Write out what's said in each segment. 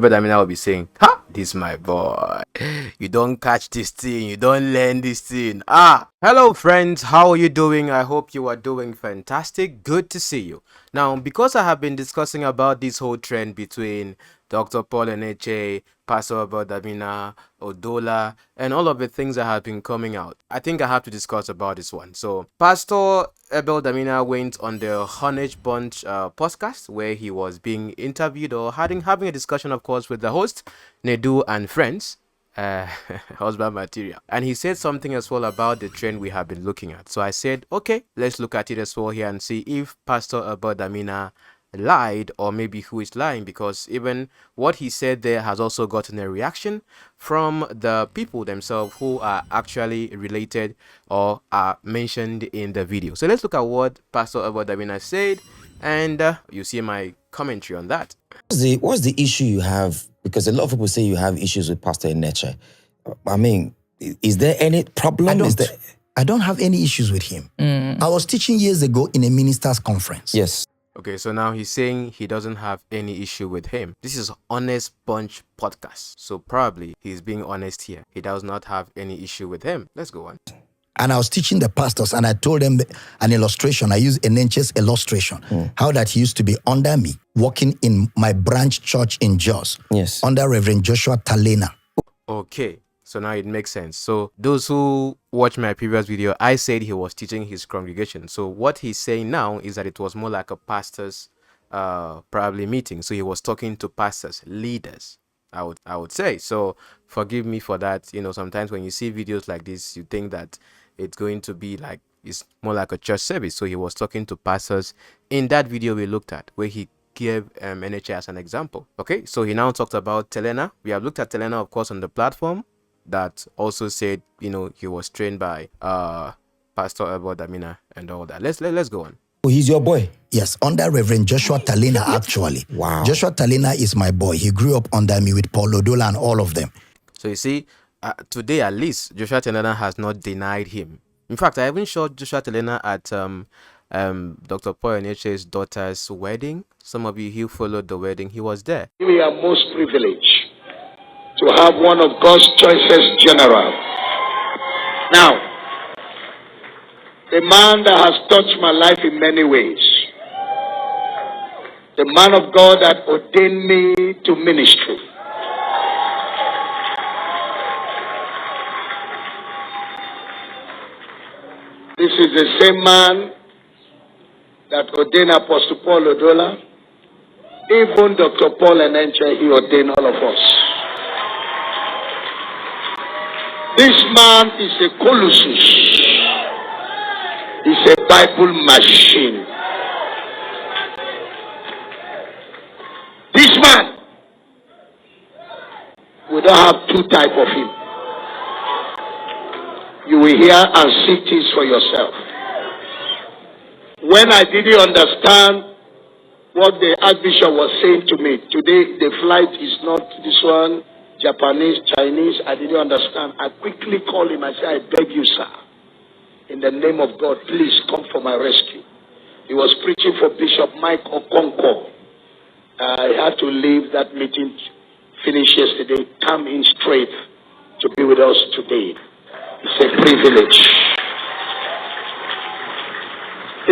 But I mean, I will be saying, ha, this my boy. You don't catch this thing. You don't learn this thing. Ah, hello friends. How are you doing? I hope you are doing fantastic. Good to see you. Now, because I have been discussing about this whole trend between Dr. Paul and Eche, Pastor ABEL Damina, Odola, and all of the things that have been coming out, I think I have to discuss about this one. So, Pastor ABEL Damina went on the Honage Bunch podcast where he was being interviewed or having a discussion, of course, with the host, Nedu and friends. Husband material, and he said something as well about the trend we have been looking at. So I said, okay, let's look at it as well here and see if Pastor ABEL Damina lied or maybe who is lying, because even what he said there has also gotten a reaction from the people themselves who are actually related or are mentioned in the video. So let's look at what Pastor ABEL Damina said, and you see my commentary on that. What's the issue you have? Because a lot of people say you have issues with Pastor Eneche. I mean, is there any problem? I don't have any issues with him. I was teaching years ago in a ministers' conference. Yes. Okay, so now he's saying he doesn't have any issue with him. This is Honest Bunch podcast, so probably he's being honest here. He does not have any issue with him. Let's go on. And I was teaching the pastors, and I told them an illustration. I used Enenche's illustration, how that he used to be under me, working in my branch church in Jos, Yes. under Reverend Joshua Talena. Okay, so now it makes sense. So those who watched my previous video, I said he was teaching his congregation. So what he's saying now is that it was more like a pastor's probably meeting. So he was talking to pastors, leaders, I would say. So forgive me for that. You know, sometimes when you see videos like this, you think that it's going to be like, it's more like a church service. So he was talking to pastors in that video we looked at, where he gave NHA as an example. Okay, so he now talked about Telena. We have looked at Telena, of course, on the platform that also said, you know, he was trained by Pastor ABEL Damina and all that. Let's go on. Oh, he's your boy? Yes, under Reverend Joshua Talena, actually. Wow. Joshua Talena is my boy. He grew up under me with Paul Odola and all of them. So you see, today at least, Joshua Talena has not denied him. In fact, I even showed Joshua Talena at Dr. Paul Eneche's daughter's wedding. Some of you who followed the wedding, he was there. We are most privileged to have one of God's choicest generals. Now, the man that has touched my life in many ways, the man of God that ordained me to ministry. This is the same man that ordained Apostle Paul Odola. Even Dr. Paul Eneche, he ordained all of us. This man is a colossus. He's a Bible machine. This man, we don't have two types of him. You will hear and see things for yourself. When I didn't understand what the Archbishop was saying to me, today the flight is not this one, Japanese, Chinese, I didn't understand. I quickly called him. I said, I beg you, sir, in the name of God, please come for my rescue. He was preaching for Bishop Mike Okonkwo. I had to leave that meeting, finish yesterday, come in straight to be with us today. It's a privilege.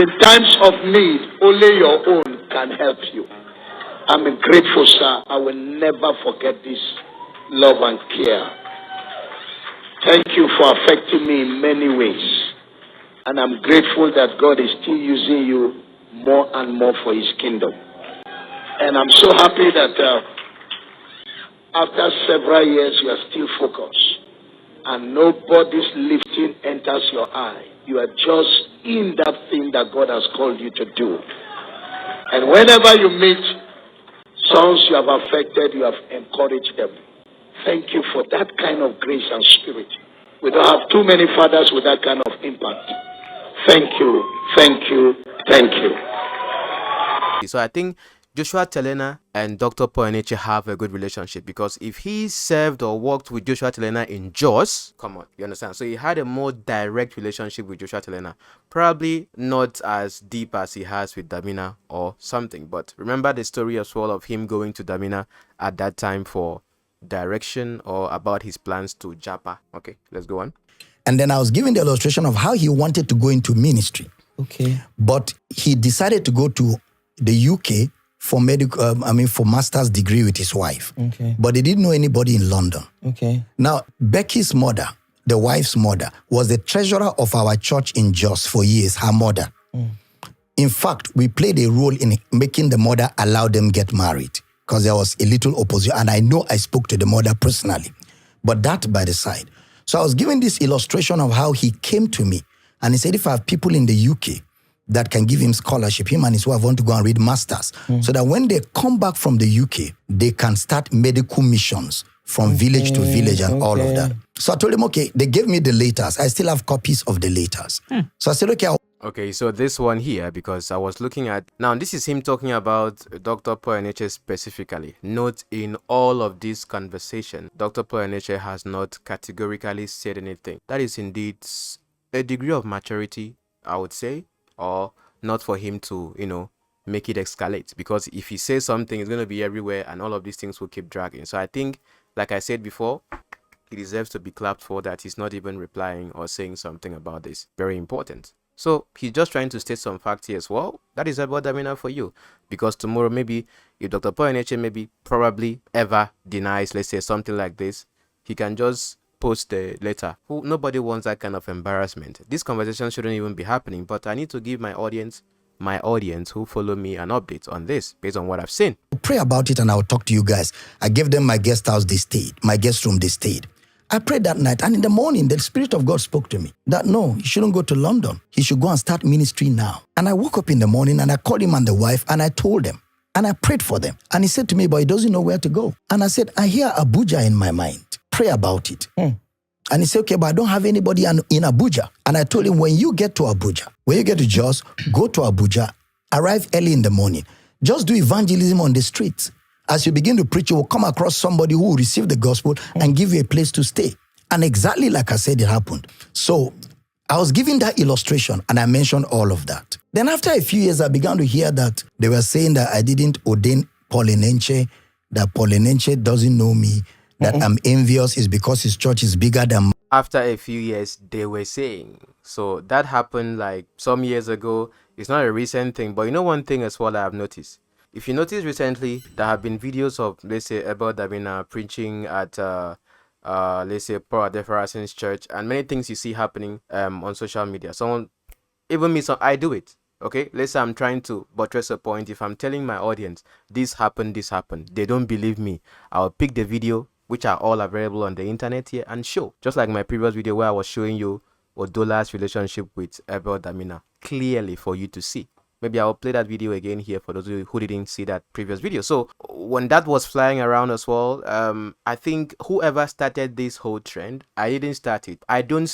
In times of need, only your own can help you. I'm grateful, sir. I will never forget this love and care. Thank you for affecting me in many ways. And I'm grateful that God is still using you more and more for his kingdom. And I'm so happy that after several years, you are still focused. And nobody's lifting enters your eye. You are just in that thing that God has called you to do. And whenever you meet sons you have affected, you have encouraged them. Thank you for that kind of grace and spirit. We don't have too many fathers with that kind of impact. Thank you, thank you, thank you. So I think Joshua Telena and Dr. Poeneche have a good relationship, because if he served or worked with Joshua Telena in Jos, come on, you understand? So he had a more direct relationship with Joshua Telena. Probably not as deep as he has with Damina or something. But remember the story as well of him going to Damina at that time for direction or about his plans to Japa. Okay, let's go on. And then I was giving the illustration of how he wanted to go into ministry. Okay. But he decided to go to the UK for for master's degree with his wife. Okay. But they didn't know anybody in London. Okay. Now, Becky's mother, the wife's mother, was the treasurer of our church in Jos for years, her mother. In fact, we played a role in making the mother allow them get married, because there was a little opposition. And I know I spoke to the mother personally. But that by the side. So I was giving this illustration of how he came to me. And he said, if I have people in the UK that can give him scholarship, him and his wife want to go and read masters, so that when they come back from the UK, they can start medical missions from village to village and all of that. So I told him, okay, they gave me the letters. I still have copies of the letters. So I said, okay. Okay, so this one here, because I was looking at... Now, this is him talking about Dr. Poeneche specifically. Note, in all of this conversation, Dr. Poeneche has not categorically said anything. That is indeed a degree of maturity, I would say, or not for him to, make it escalate. Because if he says something, it's going to be everywhere and all of these things will keep dragging. So I think, like I said before, he deserves to be clapped for that. He's not even replying or saying something about this. Very important. So he's just trying to state some facts here as well. That is ABEL Damina for you. Because tomorrow, maybe, if Dr. Poeneche probably ever denies, let's say, something like this, he can just post a letter. Nobody wants that kind of embarrassment. This conversation shouldn't even be happening, but I need to give my audience who follow me an update on this based on what I've seen. Pray about it and I'll talk to you guys. I gave them my guest house, they stayed. My guest room, they stayed. I prayed that night, and in the morning, the Spirit of God spoke to me that no, he shouldn't go to London. He should go and start ministry now. And I woke up in the morning and I called him and the wife and I told them and I prayed for them. And he said to me, but he doesn't know where to go. And I said, I hear Abuja in my mind. Pray about it. And he said, okay, but I don't have anybody in Abuja. And I told him, when you get to Abuja, when you get to Jos, go to Abuja, arrive early in the morning. Just do evangelism on the streets. As you begin to preach, you will come across somebody who will receive the gospel and give you a place to stay. And exactly like I said, it happened. So I was giving that illustration and I mentioned all of that. Then after a few years, I began to hear that they were saying that I didn't ordain Poeneche, that Poeneche doesn't know me, that I'm envious is because his church is bigger than mine. After a few years, they were saying. So that happened like some years ago. It's not a recent thing, but one thing as well I have noticed. If you notice recently, there have been videos of, let's say, ABEL Damina preaching at, let's say, Paul Adefarason's church, and many things you see happening on social media. I do it. Okay, let's say I'm trying to buttress a point. If I'm telling my audience, this happened, they don't believe me, I'll pick the video, which are all available on the internet here, and show. Just like my previous video where I was showing you Odola's relationship with ABEL Damina, clearly for you to see. Maybe I'll play that video again here for those of you who didn't see that previous video. So when that was flying around as well, I think whoever started this whole trend, I didn't start it. I don't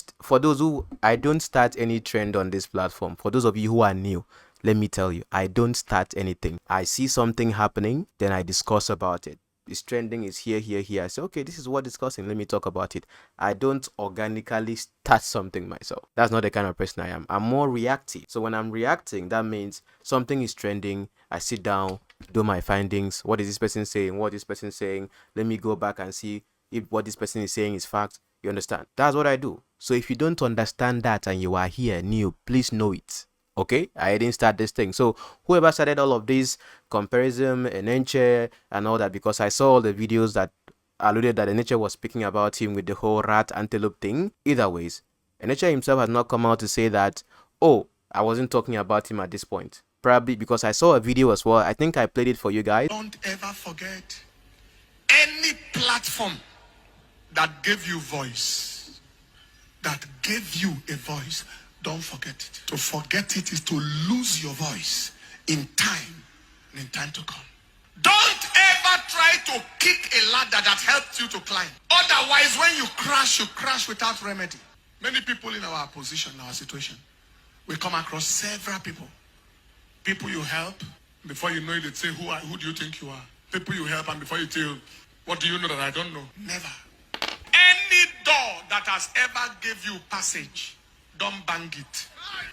start any trend on this platform. For those of you who are new, let me tell you, I don't start anything. I see something happening, then I discuss about it. It's trending, is here. I say, okay, this is what discussing. Let me talk about it. I don't organically start something myself. That's not the kind of person I am. I'm more reactive. So when I'm reacting, that means something is trending. I sit down, do my findings. What is this person saying? What is this person saying? Let me go back and see if what this person is saying is fact. You understand? That's what I do. So if you don't understand that and you are here new, please know it. Okay, I didn't start this thing. So whoever started all of this comparison, Eneche and all that, because I saw all the videos that alluded that Eneche was speaking about him with the whole rat antelope thing. Either ways, Eneche himself has not come out to say that, oh, I wasn't talking about him at this point. Probably because I saw a video as well. I think I played it for you guys. Don't ever forget any platform that gave you voice, that gave you a voice. Don't forget it. To forget it is to lose your voice in time and in time to come. Don't ever try to kick a ladder that helped you to climb. Otherwise, when you crash without remedy. Many people in our position, our situation, we come across several people. People you help, Before you know it, they'd say, who do you think you are? People you help, and before you tell, what do you know that I don't know? Never. Any door that has ever gave you passage, don't bang it.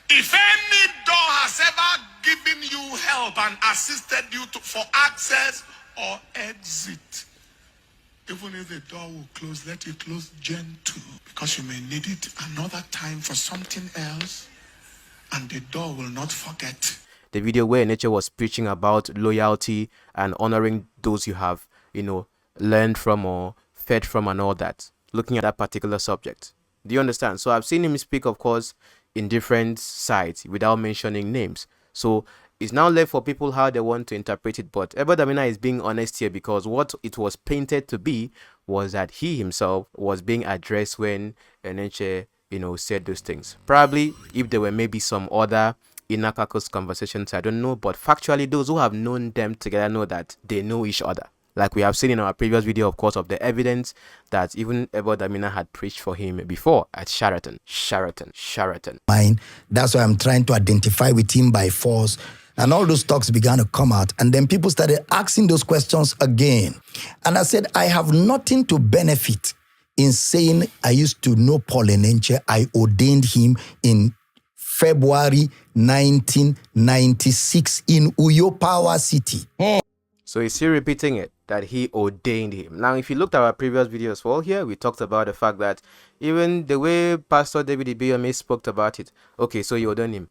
If any door has ever given you help and assisted you for access or exit, even if the door will close, let it close gentle, because you may need it another time for something else, and the door will not forget. The video where Nature was preaching about loyalty and honoring those you have, learned from or fed from and all that, looking at that particular subject. Do you understand? So I've seen him speak, of course, in different sides without mentioning names. So it's now left for people how they want to interpret it. But ABEL Damina is being honest here, because what it was painted to be was that he himself was being addressed when Eneche, said those things. Probably if there were maybe some other inner caucus conversations, I don't know. But factually, those who have known them together know that they know each other. Like we have seen in our previous video, of course, of the evidence that even ABEL Damina had preached for him before at Sheraton. Mine. That's why I'm trying to identify with him by force. And all those talks began to come out. And then people started asking those questions again. And I said, I have nothing to benefit in saying I used to know Paul Enenche. I ordained him in February 1996 in Uyo Power City. So is he repeating it, that he ordained him? Now, if you looked at our previous videos, well, here we talked about the fact that even the way Pastor David Ibiyome spoke about it. Okay, so you ordained him.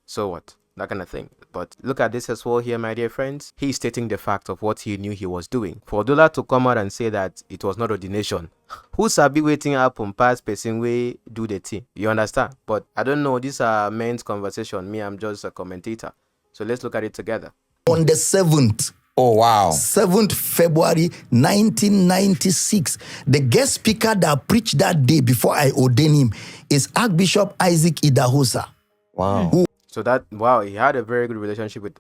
So what? That kind of thing. But look at this as well here, my dear friends. He's stating the fact of what he knew he was doing. For Dola to come out and say that it was not ordination, who sabi waiting up on past person way do the thing? You understand? But I don't know. These are men's conversation. Me, I'm just a commentator. So let's look at it together. On the 7th. Oh, wow. 7th February 1996. The guest speaker that preached that day before I ordained him is Archbishop Isaac Idahosa. Wow. So that, wow, he had a very good relationship with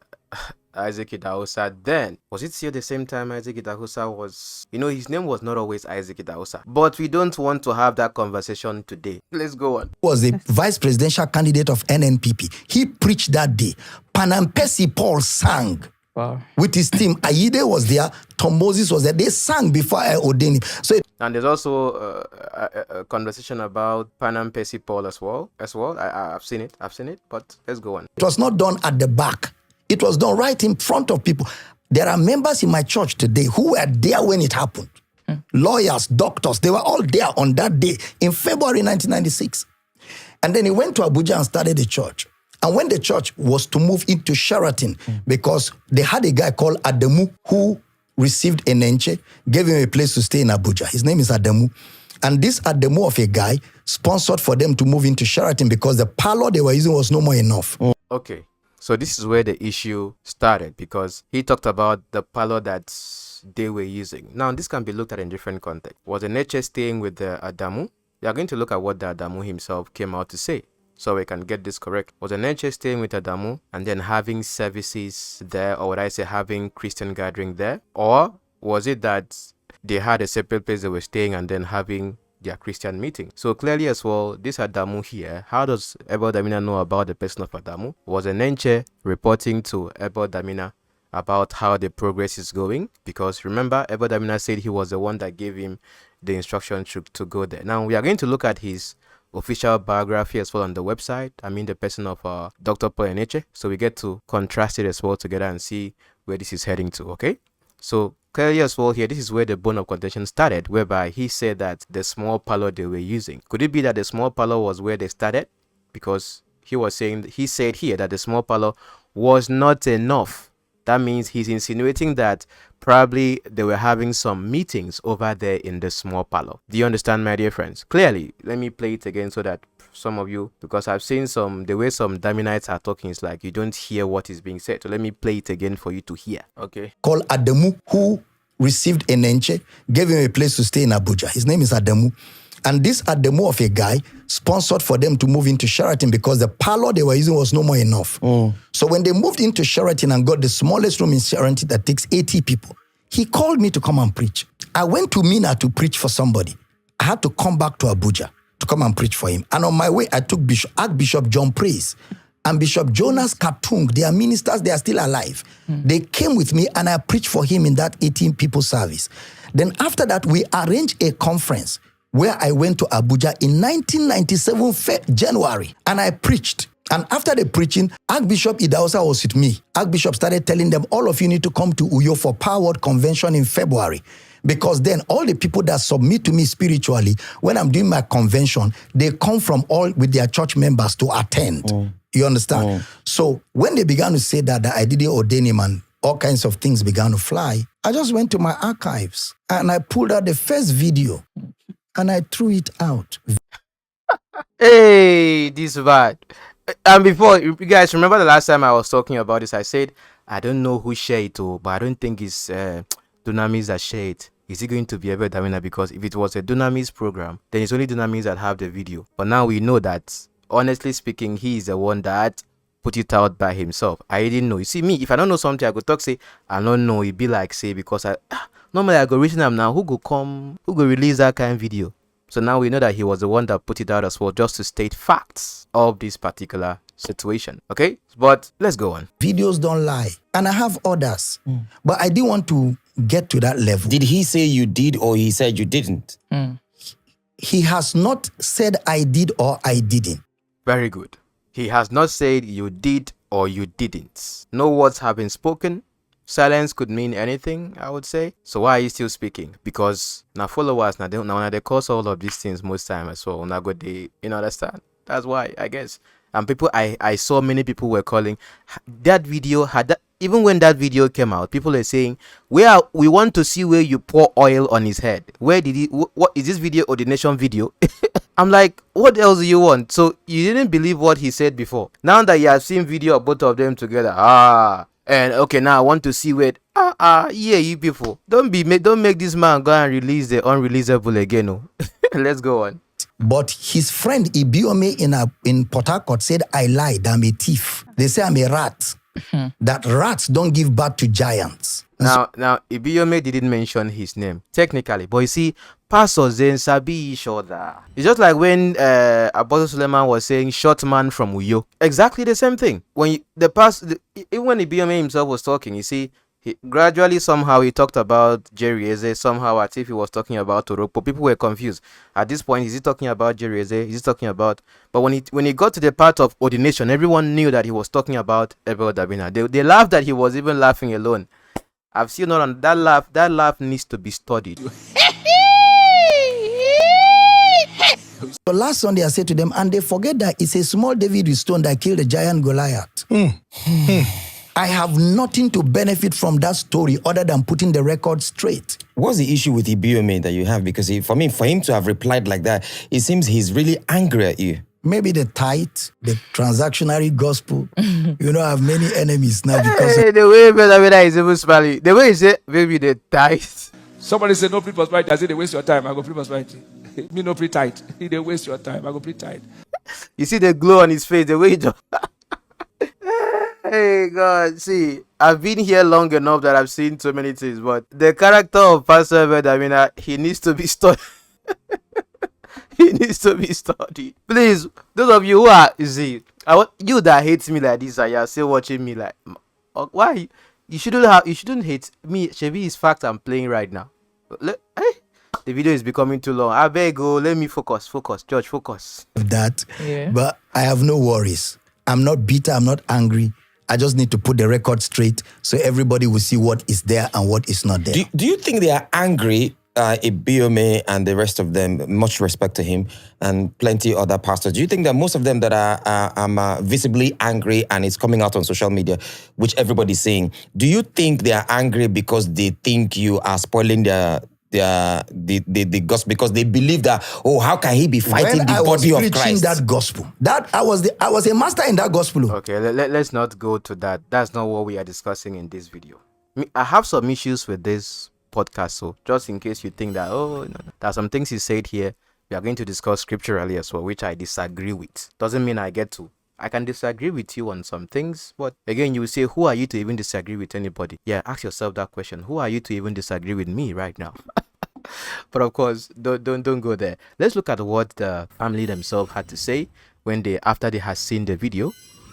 Isaac Idahosa then. Was it still the same time Isaac Idahosa was, his name was not always Isaac Idahosa. But we don't want to have that conversation today. Let's go on. Was the vice presidential candidate of NNPP. He preached that day. Panampesi Paul sang. Wow. With his team. Aide was there. Tom Moses was there. They sang before I ordained him. So and there's also a conversation about Panampesi Paul as well. I've seen it. But let's go on. It was not done at the back. It was done right in front of people. There are members in my church today who were there when it happened. Lawyers, doctors, they were all there on that day in February 1996. And then he went to Abuja and started a church. And when the church was to move into Sheraton, because they had a guy called Adamu who received Enenche, gave him a place to stay in Abuja. His name is Adamu. And this Adamu of a guy sponsored for them to move into Sheraton because the parlor they were using was no more enough. Okay, so this is where the issue started, because he talked about the parlor that they were using. Now, this can be looked at in different contexts. Was Enenche staying with the Adamu? We are going to look at what the Adamu himself came out to say, so we can get this correct. Was Enenche staying with Adamu and then having services there, or would I say having Christian gathering there? Or was it that they had a separate place they were staying and then having their Christian meeting? So clearly as well, this Adamu here, how does ABEL Damina know about the person of Adamu? Was Enenche reporting to ABEL Damina about how the progress is going? Because remember, ABEL Damina said he was the one that gave him the instruction to go there. Now, we are going to look at his official biography as well on the website. I mean the person of Dr. Paul Enenche. So we get to contrast it as well together and see where this is heading to, okay? So clearly as well here, this is where the bone of contention started, whereby he said that the small parlor they were using. Could it be that the small parlor was where they started? Because he said here that the small parlor was not enough. That means he's insinuating that probably they were having some meetings over there in the small parlor. Do you understand, my dear friends? Clearly, let me play it again so that some of you, because I've seen the way some Daminites are talking, is like you don't hear what is being said. So let me play it again for you to hear. Okay. Called Adamu, who received Enenche, gave him a place to stay in Abuja. His name is Adamu. And this Adamu of a guy sponsored for them to move into Sheraton because the parlor they were using was no more enough. So when they moved into Sheraton and got the smallest room in Sheraton that takes 80 people, he called me to come and preach. I went to Mina to preach for somebody. I had to come back to Abuja to come and preach for him. And on my way, I took Archbishop John Praise and Bishop Jonas Katung, they are ministers, they are still alive. They came with me and I preached for him in that 18 people service. Then after that, we arranged a conference where I went to Abuja in 1997 January and I preached. And after the preaching, Archbishop Idahosa was with me. Archbishop started telling them, all of you need to come to Uyo for Power Word Convention in February. Because then all the people that submit to me spiritually, when I'm doing my convention, they come from all with their church members to attend. You understand? So when they began to say that I didn't ordain him and all kinds of things began to fly, I just went to my archives and I pulled out the first video and I threw it out. Hey, this is bad. And before, you guys remember the last time I was talking about this, I said, I don't know who shared it, but I don't think it's Dunamis that shared it. Is it going to be ABEL Damina? Because if it was a Dunamis program, then it's only Dunamis that have the video. But now we know that, honestly speaking, he is the one that put it out by himself. I didn't know. You see, me, if I don't know something, I go talk, say, I don't know. It be like, say, because normally I go reason them now, who go release that kind of video? So now we know that he was the one that put it out as well, just to state facts of this particular situation. Okay, but let's go on. Videos don't lie, and I have others, but I didn't want to get to that level. Did he say you did or he said you didn't? He has not said I did or I didn't. Very good. He has not said you did or you didn't. No words have been spoken. Silence could mean anything, I would say. So why are you still speaking? Because now followers, now they cause all of these things most time as well. Now go they, understand? That's why, I guess. And people, I saw many people were calling that video had that. Even when that video came out, people are saying, we want to see where you pour oil on his head. Where did he? What is this video? Ordination video? I'm like, what else do you want? So you didn't believe what he said before. Now that you have seen video of both of them together, and okay, now I want to see where. Yeah, you people, don't make this man go and release the unreleasable again. No, let's go on. But his friend Ibiome in Port Harcourt said, I lied, I'm a thief. They say I'm a rat. That rats don't give birth to giants. Now, Ibiome didn't mention his name technically, but you see, pastors then sabi each other. It's just like when Apostle Suleiman was saying, "Short man from Uyo." Exactly the same thing. When even when Ibiome himself was talking, you see, he gradually somehow he talked about Jerry Eze. Somehow, as if he was talking about Toroko. People were confused at this point. Is he talking about Jerry Eze? Is he talking about? But when he got to the part of ordination, everyone knew that he was talking about ABEL Damina. They laughed that he was even laughing alone. I've seen that laugh. That laugh needs to be studied. So last Sunday I said to them, and they forget that it's a small David with stone that killed the giant Goliath. I have nothing to benefit from that story other than putting the record straight. What's the issue with Ibiome that you have? Because for him to have replied like that, it seems he's really angry at you. Maybe the tithe, the transactionary gospel. I have many enemies now because the way Damina is even smiling. The way he said, maybe the tithe. Somebody said, no pre-prosperity. I said, they waste your time. I go pre-prosperity. Me no pre-tithe. They waste your time. I go pre-tithe. You see the glow on his face, the way he just... Hey God, see, I've been here long enough that I've seen so many things, but the character of Pastor ABEL Damina, he needs to be studied. He needs to be studied. Please, those of you who are, you that hate me like this, and you're still watching me like, why? You shouldn't hate me. Shebi is fact I'm playing right now. The video is becoming too long. I beg you, let me focus, George, focus. That, but I have no worries. I'm not bitter, I'm not angry. I just need to put the record straight so everybody will see what is there and what is not there. Do you think they are angry, Ibiome and the rest of them, much respect to him, and plenty other pastors? Do you think that most of them that are visibly angry and it's coming out on social media, which everybody's saying, do you think they are angry because they think you are spoiling the gospel, because they believe that, how can he be fighting when the I body was of preaching Christ? that gospel, that I was a master in that gospel. Okay, let's not go to that. That's not what we are discussing in this video. I have some issues with this podcast, so just in case you think that, no, there are some things he said here, we are going to discuss scripturally as well, which I disagree with. Doesn't mean I can disagree with you on some things, but again, you will say, who are you to even disagree with anybody? Yeah, ask yourself that question. Who are you to even disagree with me right now? But of course, don't go there. Let's look at what the family themselves had to say after they had seen the video.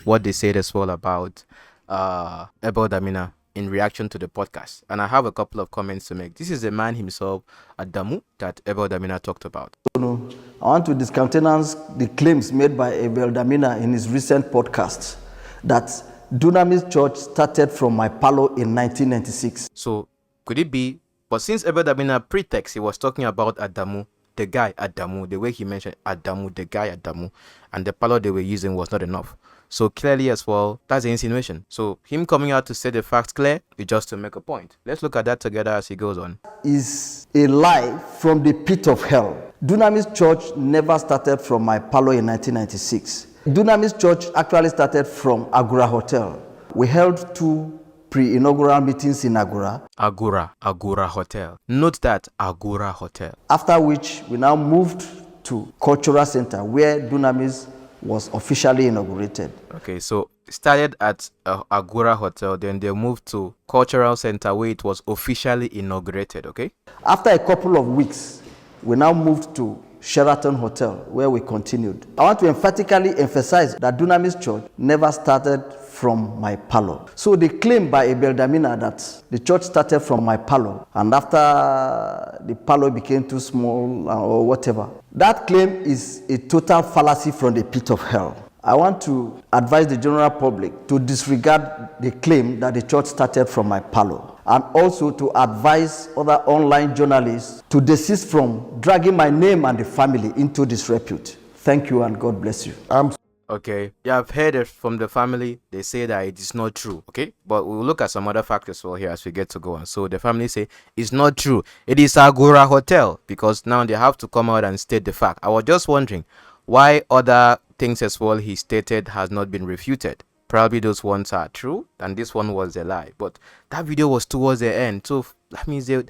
what they said as well about ABEL Damina in reaction to the podcast. And I have a couple of comments to make. This is the man himself, Adamu, that ABEL Damina talked about. I want to discountenance the claims made by ABEL Damina in his recent podcast that Dunamis Church started from my palo in 1996. So could it be? But since ABEL Damina pretext, he was talking about Adamu, the guy Adamu, the way he mentioned Adamu, the guy Adamu, and the palo they were using was not enough. So clearly as well, that's the insinuation. So him coming out to say the facts clear is just to make a point. Let's look at that together as he goes on. Is a lie from the pit of hell. Dunamis Church never started from my palo in 1996. Dunamis Church actually started from Agora Hotel. We held 2 pre-inaugural meetings in Agora. Agora Hotel. Note that Agora Hotel. After which we now moved to Cultural Center where Dunamis was officially inaugurated. Okay, so started at Agora Hotel, then they moved to Cultural Center where it was officially inaugurated, okay? After a couple of weeks, we now moved to Sheraton Hotel where we continued. I want to emphatically emphasize that Dunamis Church never started from my palo. So the claim by ABEL Damina that the church started from my palo and after the palo became too small or whatever, that claim is a total fallacy from the pit of hell. I want to advise the general public to disregard the claim that the church started from my palo, and also to advise other online journalists to desist from dragging my name and the family into disrepute. Thank you and God bless you. Okay, yeah, I've heard it from the family. They say that it is not true, okay? But we'll look at some other factors as well here as we get to go on. So the family say it's not true. It is Agora Hotel, because now they have to come out and state the fact. I was just wondering why other things as well he stated has not been refuted. Probably those ones are true and this one was a lie. But that video was towards the end. So that means they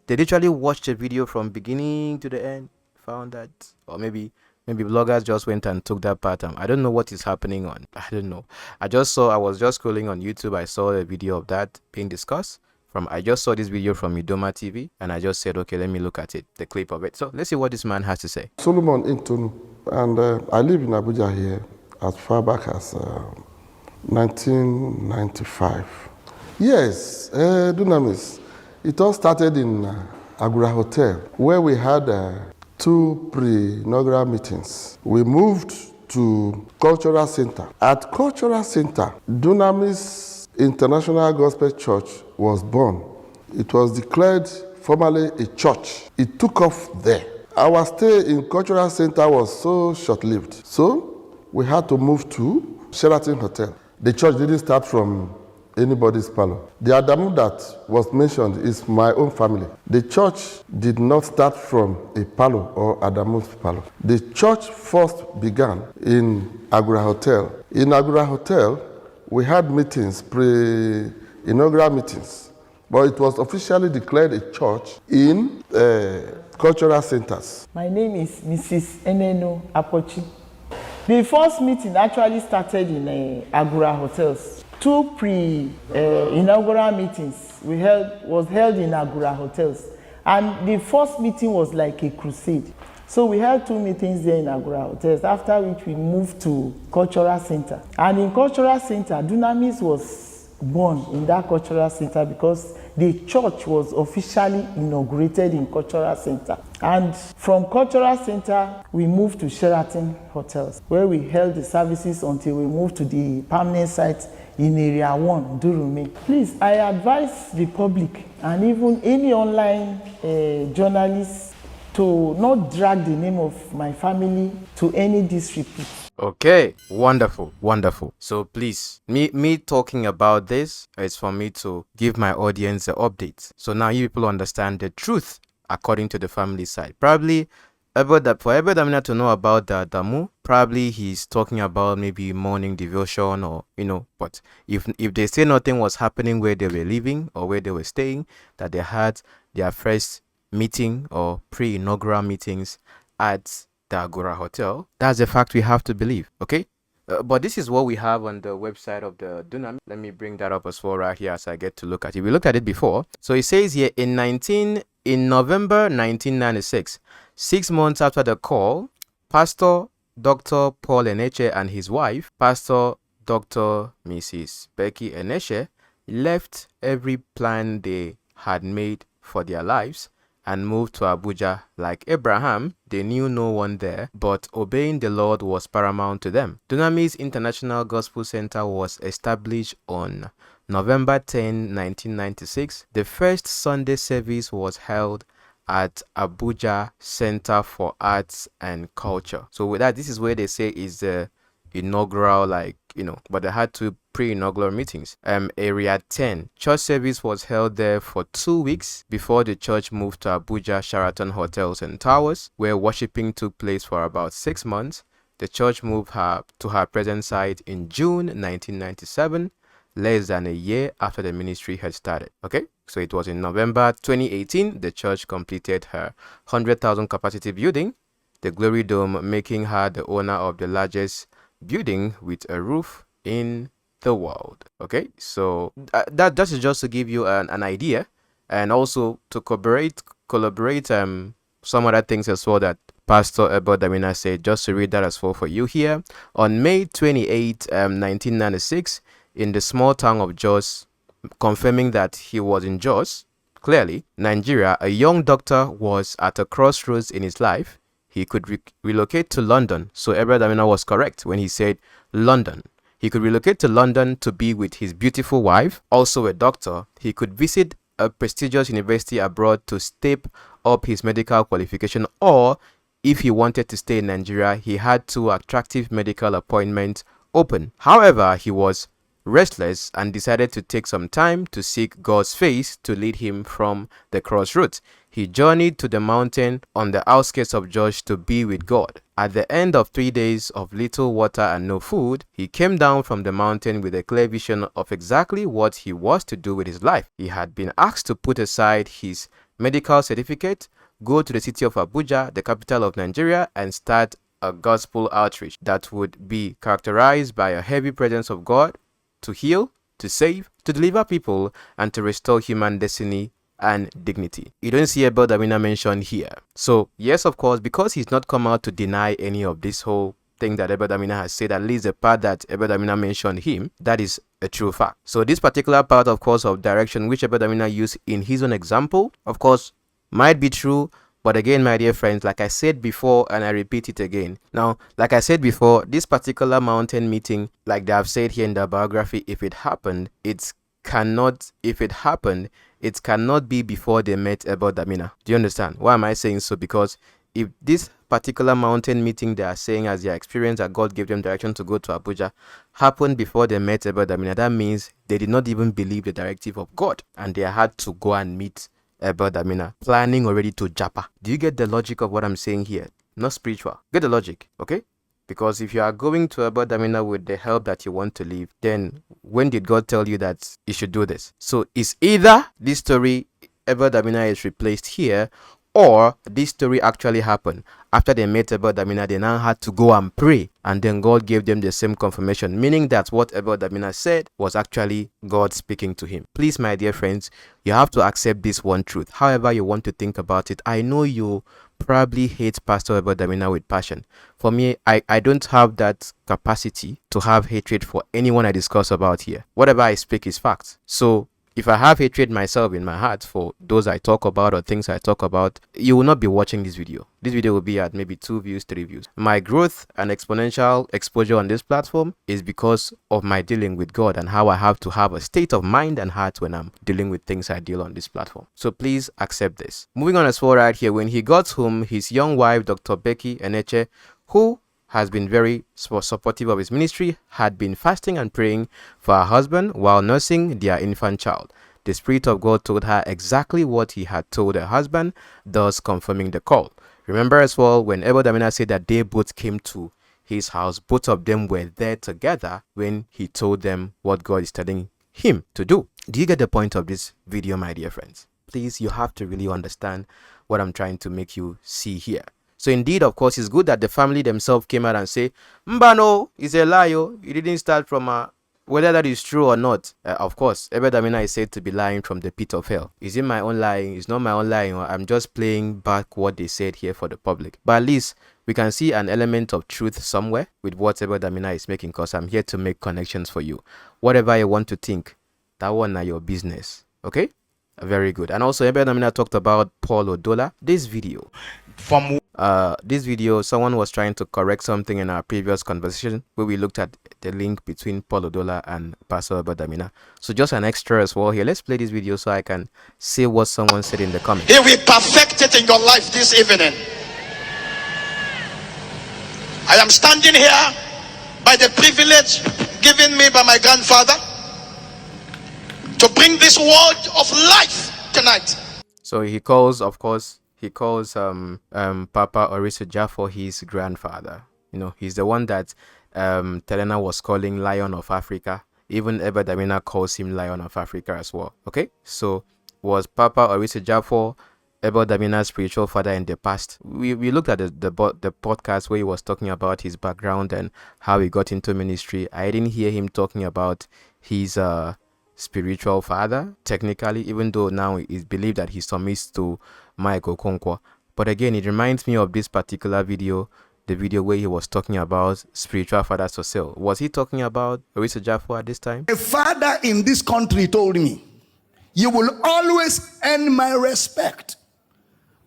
literally watched the video from beginning to the end, found that, or maybe bloggers just went and took that part. I don't know what is happening on. I don't know. I was just scrolling on YouTube. I saw a video of that being discussed. I just saw this video from Idoma TV and I just said, okay, let me look at it, the clip of it. So let's see what this man has to say. Solomon Intonu, and I live in Abuja here as far back as 1995. Yes, Dunamis. It all started in Agora Hotel where we had 2 pre-inaugural meetings. We moved to Cultural Center. At Cultural Center, Dunamis International Gospel Church was born. It was declared formally a church. It took off there. Our stay in Cultural Center was so short-lived. So we had to move to Sheraton Hotel. The church didn't start from anybody's palo. The Adamu that was mentioned is my own family. The church did not start from a palo or Adamu's palo. The church first began in Agora Hotel. In Agora Hotel, we had meetings, pre-inaugural meetings, but it was officially declared a church in cultural centers. My name is Mrs. Eneno Apochi. The first meeting actually started in Agora Hotels. 2 pre-inaugural meetings was held in Agora Hotels, and the first meeting was like a crusade. So we held 2 meetings there in Agora Hotels, after which we moved to Cultural Center. And in Cultural Center, Dunamis was born in that Cultural Center because the church was officially inaugurated in Cultural Center. And from Cultural Center, we moved to Sheraton Hotels, where we held the services until we moved to the permanent site in Area 1, Durume. Please, I advise the public and even any online journalists to not drag the name of my family to any disrepute. Okay, wonderful. So please, me talking about this is for me to give my audience the updates. So now you people understand the truth according to the family side. Probably for ABEL Damina to know about the Adamu, probably he's talking about maybe morning devotion or, but if they say nothing was happening where they were living or where they were staying, that they had their first meeting or pre-inaugural meetings at the Agora Hotel, that's a fact we have to believe, okay? But this is what we have on the website of the Dunamis. Let me bring that up as well right here as I get to look at it. We looked at it before. So it says here in November 1996, 6 months after the call, Pastor Dr. Paul Eneche and his wife, Pastor Dr. Mrs. Becky Eneshe left every plan they had made for their lives and moved to Abuja. Like Abraham, they knew no one there, but obeying the Lord was paramount to them. Dunamis International Gospel Center was established on November 10, 1996. The first Sunday service was held at Abuja Center for Arts and Culture. So with that, this is where they say is the inaugural, but they had two pre-inaugural meetings. Area 10 church service was held there for 2 weeks before the church moved to Abuja Sheraton Hotels and Towers, where worshiping took place for about 6 months. The church moved her to her present site in June 1997, less than a year after the ministry had started. Okay, so it was in November 2018 the church completed her 100,000 capacity building, the Glory Dome, making her the owner of the largest building with a roof in the world. Okay, so that is just to give you an idea, and also to collaborate some other things as well that Pastor ABEL Damina said, just to read that as well for you here. On May 28, 1996, in the small town of Jos, confirming that he was in Jos, clearly, Nigeria, a young doctor was at a crossroads in his life. He could relocate to London. So ABEL Damina was correct when he said London. He could relocate to London to be with his beautiful wife, also a doctor. He could visit a prestigious university abroad to step up his medical qualification, or if he wanted to stay in Nigeria, he had 2 attractive medical appointments open. However, he was restless and decided to take some time to seek God's face to lead him from the crossroads. He journeyed to the mountain on the outskirts of Jos to be with God. At the end of 3 days of little water and no food, he came down from the mountain with a clear vision of exactly what he was to do with his life. He had been asked to put aside his medical certificate, go to the city of Abuja, the capital of Nigeria, and start a gospel outreach that would be characterized by a heavy presence of God to heal, to save, to deliver people, and to restore human destiny and dignity. You don't see ABEL Damina mentioned here. So yes, of course, because he's not come out to deny any of this whole thing that ABEL Damina has said, at least the part that ABEL Damina mentioned him, that is a true fact. So this particular part, of course, of direction which ABEL Damina used in his own example, of course, might be true. But again, my dear friends, like I said before, and I repeat it again. Now, like I said before, this particular mountain meeting, like they have said here in the biography, if it happened, it cannot be before they met ABEL Damina. Do you understand? Why am I saying so? Because if this particular mountain meeting they are saying as their experience that God gave them direction to go to Abuja happened before they met ABEL Damina, that means they did not even believe the directive of God, and they had to go and meet ABEL Damina, planning already to japa. Do you get the logic of what I'm saying here? Not spiritual. Get the logic, okay? Because if you are going to ABEL Damina with the help that you want to live, then when did God tell you that you should do this? So it's either this story, ABEL Damina is replaced here, or this story actually happened. After they met ABEL Damina, they now had to go and pray, and then God gave them the same confirmation, meaning that what ABEL Damina said was actually God speaking to him. Please, my dear friends, you have to accept this one truth. However you want to think about it, I know you probably hate Pastor ABEL Damina with passion. For me, I don't have that capacity to have hatred for anyone I discuss about here. Whatever I speak is fact. So if I have hatred myself in my heart for those I talk about or things I talk about, you will not be watching this video. This video will be at maybe 2 views, 3 views. My growth and exponential exposure on this platform is because of my dealing with God and how I have to have a state of mind and heart when I'm dealing with things I deal on this platform. So please accept this. Moving on as well right here, when he got home, his young wife, Dr. Becky Eneshe, who has been very supportive of his ministry, had been fasting and praying for her husband while nursing their infant child. The Spirit of God told her exactly what he had told her husband, thus confirming the call. Remember as well, when ABEL Damina said that they both came to his house, both of them were there together when he told them what God is telling him to do. Do you get the point of this video, my dear friends? Please, you have to really understand what I'm trying to make you see here. So indeed, of course, it's good that the family themselves came out and say, Mbano, it's a lie, oh. You didn't start from whether that is true or not. Of course, ABEL Damina is said to be lying from the pit of hell. Is it my own lying? It's not my own lying. I'm just playing back what they said here for the public. But at least we can see an element of truth somewhere with whatever Damina is making, because I'm here to make connections for you. Whatever you want to think, that one na your business. Okay? Very good. And also, ABEL Damina talked about Paul Odola. This video, someone was trying to correct something in our previous conversation where we looked at the link between Paul Odola and Pastor ABEL Damina. So just an extra as well here. Let's play this video so I can see what someone said in the comments. He will perfect it in your life this evening. I am standing here by the privilege given me by my grandfather to bring this word of life tonight. So he calls, of course, Papa Orisa Jafo his grandfather. You know, he's the one that Telena was calling Lion of Africa. Even ABEL Damina calls him Lion of Africa as well. Okay, so was Papa Orisa Jafo ABEL Damina's spiritual father in the past? We looked at the podcast where he was talking about his background and how he got into ministry. I didn't hear him talking about his spiritual father technically, even though now it's believed that he submits to Mike Okonkwo. But again, it reminds me of this particular video, the video where he was talking about spiritual fathers for sale. Was he talking about Orisa Jafo at this time? A father in this country told me, you will always earn my respect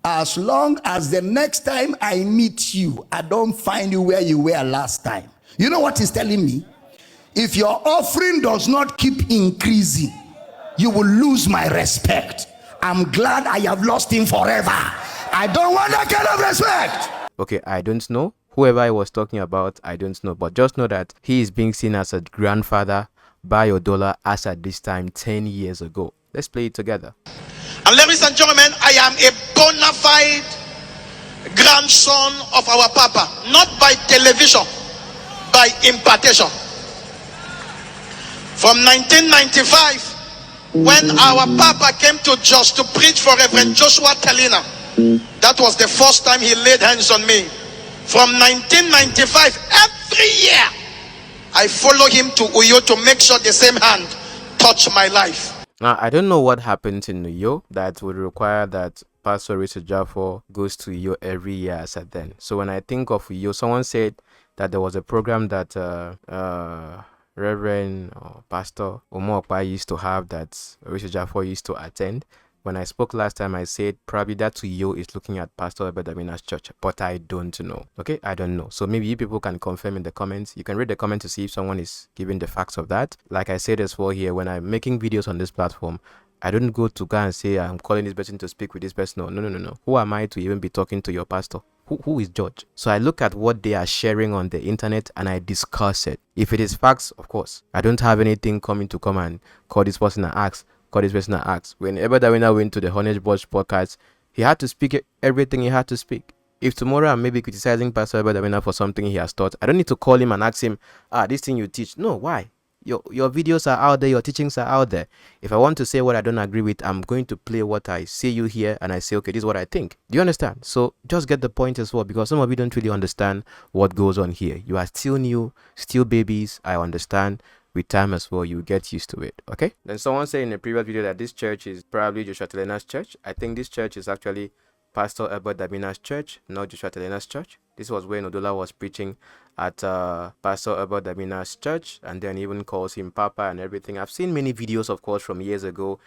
as long as the next time I meet you, I don't find you where you were last time. You know what he's telling me? If your offering does not keep increasing, you will lose my respect. I'm glad I have lost him forever. I don't want that kind of respect. Okay, I don't know. Whoever I was talking about, I don't know. But just know that he is being seen as a grandfather by Odola as at this time 10 years ago. Let's play it together. And ladies and gentlemen, I am a bona fide grandson of our Papa. Not by television, by impartation. From 1995, when our Papa came to Jos to preach for Reverend Joshua Telina, that was the first time he laid hands on me. From 1995, every year, I follow him to Uyo to make sure the same hand touch my life. Now, I don't know what happened in Uyo that would require that Pastor Orisa Jafo goes to Uyo every year as at then. So when I think of Uyo, someone said that there was a program that Reverend or Pastor Omokpa used to have that Orisa Jafo used to attend. When I spoke last time, I said probably that Uyo is looking at Pastor ABEL Damina's church, but I don't know. Okay, I don't know. So maybe you people can confirm in the comments. You can read the comments to see if someone is giving the facts of that. Like I said as well here, when I'm making videos on this platform, I don't go to go and say I'm calling this person to speak with this person. No. Who am I to even be talking to your pastor? Who is George? So I look at what they are sharing on the internet and I discuss it. If it is facts, of course, I don't have anything coming to come and call this person and ask. When ABEL Damina went to the Honest Bosch podcast, he had to speak everything he had to speak. If tomorrow I'm maybe criticizing Pastor ABEL Damina for something he has taught, I don't need to call him and ask him, this thing you teach. No, why? Your videos are out there, your teachings are out there. If I want to say what I don't agree with, I'm going to play what I see you here and I say, okay, this is what I think. Do you understand? So just get the point as well, because some of you don't really understand what goes on here. You are still new, still babies. I understand. With time as well, you get used to it. Okay. Then someone said in a previous video that this church is probably Joshua Telena's church. I think this church is actually Pastor ABEL Damina's church, not Joshua Telena's church. This was when Odola was preaching at Pastor ABEL Damina's church, and then even calls him Papa and everything. I've seen many videos, of course, from years ago,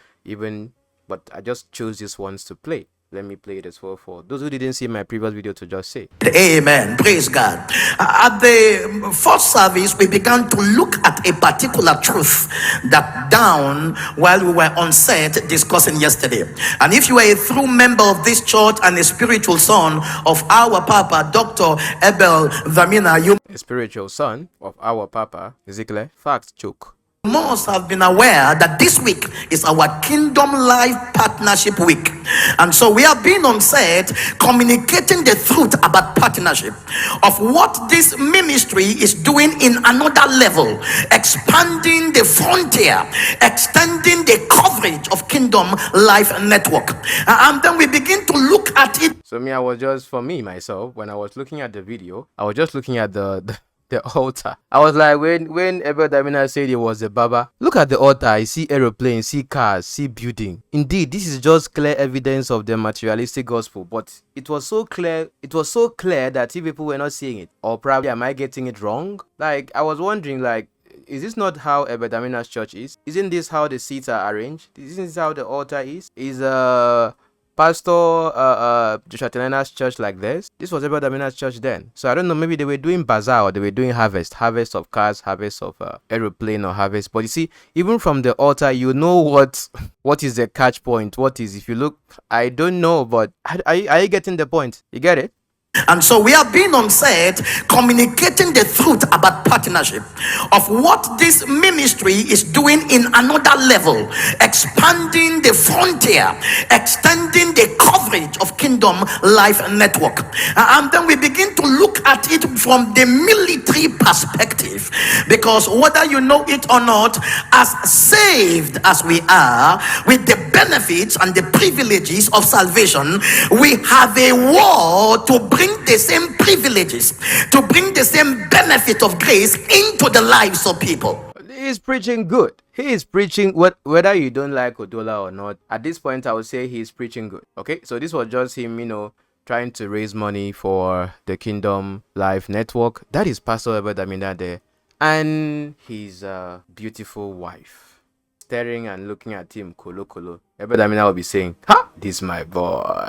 but I just chose these ones to play. Let me play it as well for those who didn't see my previous video to just say. Amen. Praise God. At the first service, we began to look at a particular truth that down while we were on set discussing yesterday. And if you are a true member of this church and a spiritual son of our Papa, Dr. ABEL Damina, you a spiritual son of our Papa, Ezekiel, fact joke. must have been aware that this week is our Kingdom Life Partnership Week. And so we have been on set communicating the truth about partnership, of what this ministry is doing in another level, expanding the frontier, extending the coverage of Kingdom Life Network. And then we begin to look at it. So me, I was just, for me, myself, when I was looking at the video, I was just looking at the The altar. I was like, when Abel Damina said he was a Baba, look at the altar. I see aeroplanes, see cars, see building. Indeed, this is just clear evidence of the materialistic gospel. But it was so clear. It was so clear that if people were not seeing it, or probably am I getting it wrong? Like I was wondering, like, is this not how Abel Damina's church is? Isn't this how the seats are arranged? Isn't this how the altar is? Is Pastor Joshua Telena's church like this? This was Abel Damina's church then. So I don't know, maybe they were doing bazaar or they were doing harvest of cars, harvest of aeroplane or harvest. But you see, even from the altar, you know what is the catch point. What is, if you look, I don't know, but are you getting the point? You get it? And so we have been on set communicating the truth about partnership of what this ministry is doing in another level, expanding the frontier, extending the coverage of Kingdom Life Network. And then we begin to look at it from the military perspective, because whether you know it or not, as saved as we are, with the benefits and the privileges of salvation, we have a war to bring the same privileges, to bring the same benefit of grace into the lives of people. He's preaching good. He is preaching whether you don't like Odola or not. At this point, I would say he's preaching good. Okay, so this was just him, trying to raise money for the Kingdom Life Network. That is Pastor Abel Damina there, and his beautiful wife, staring and looking at him, kolo kolo. Abel Damina will be saying, "Ha, this my boy.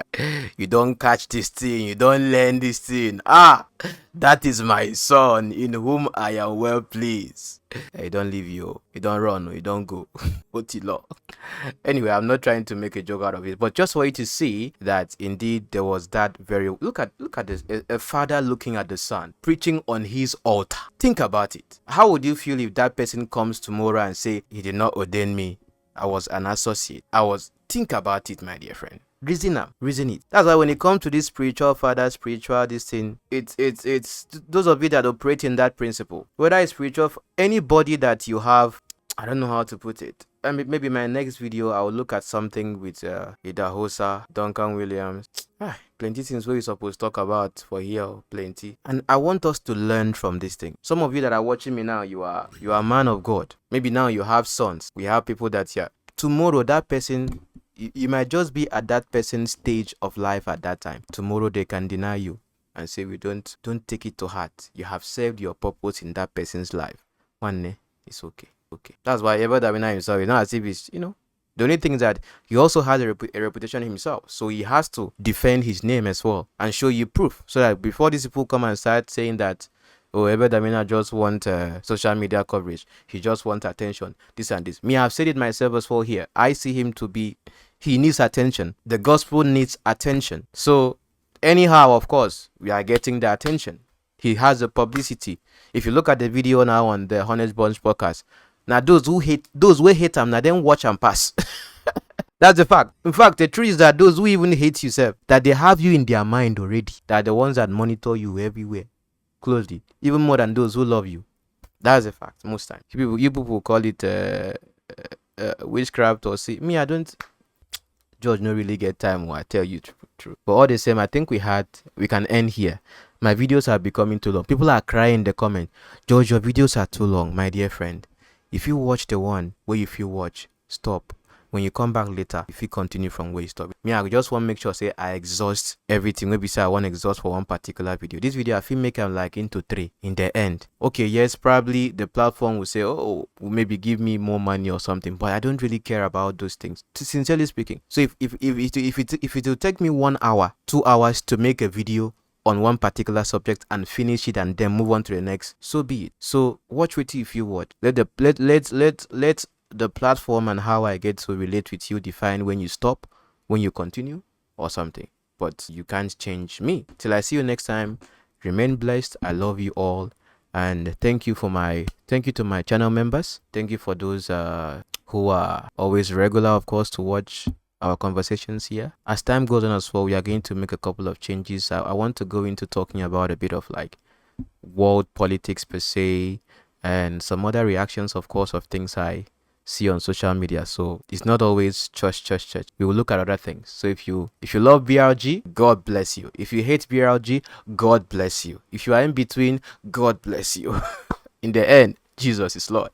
You don't catch this thing. You don't learn this thing. Ah, that is my son, in whom I am well pleased." He don't leave you. He don't run. He don't go. Otilo. Anyway, I'm not trying to make a joke out of it, but just for you to see that indeed there was that very look at this, a father looking at the son preaching on his altar. Think about it. How would you feel if that person comes tomorrow and say, "He did not ordain me. I was an associate. Think about it, my dear friend. Reason it. That's why when it comes to this spiritual father, this thing, it's those of you that operate in that principle. Whether it's spiritual, anybody that you have, I don't know how to put it. I mean, maybe my next video I will look at something with Idahosa, Duncan Williams. Plenty things we're supposed to talk about for here, plenty. And I want us to learn from this thing. Some of you that are watching me now, you are a man of God. Maybe now you have sons. We have people that tomorrow that person, you might just be at that person's stage of life at that time. Tomorrow they can deny you and say, "We don't take it to heart. You have served your purpose in that person's life. One day, it's okay." That's why Abel Damina himself, it's not as if it's, the only thing is that he also has a reputation himself. So he has to defend his name as well and show you proof. So that before these people come and start saying that, "Oh, Abel Damina just want social media coverage. He just want attention. This and this." Me, I've said it myself as well here. I see him to be, he needs attention. The gospel needs attention. So anyhow, of course, we are getting the attention. He has the publicity. If you look at the video now on the Honest Bunch podcast, now those who hate him, now then watch and pass. That's the fact. In fact, the truth is that those who even hate yourself, that they have you in their mind already. That are the ones that monitor you everywhere, closely, even more than those who love you. That's a fact. Most times, you people call it witchcraft or see. Me, I don't. George, no really get time. I tell you true. But all the same, I think we can end here. My videos are becoming too long. People are crying in the comment. "George, your videos are too long, my dear friend. If you watch the one where you feel watch, stop. When you come back later, if you continue from where you stop." Me, I just want to make sure say I exhaust everything. Maybe say I want to exhaust for one particular video. This video I feel make I'm like into 3 in the end. Okay, yes, probably the platform will say, "Oh, maybe give me more money or something," but I don't really care about those things, sincerely speaking. So if it will take me 1 hour, 2 hours to make a video on one particular subject and finish it and then move on to the next, so be it. So watch with you if you watch. Let the platform and how I get to relate with you define when you stop, when you continue, or something. But you can't change me. Till I see you next time, remain blessed. I love you all, and thank you to my channel members. Thank you for those who are always regular, of course, to watch our conversations here. As time goes on as well, we are going to make a couple of changes. I want to go into talking about a bit of like world politics per se, and some other reactions, of course, of things I see on social media. So it's not always church. We will look at other things. So if you love BRG, God bless you. If you hate BRG, God bless you. If you are in between, God bless you. In the end, Jesus is Lord.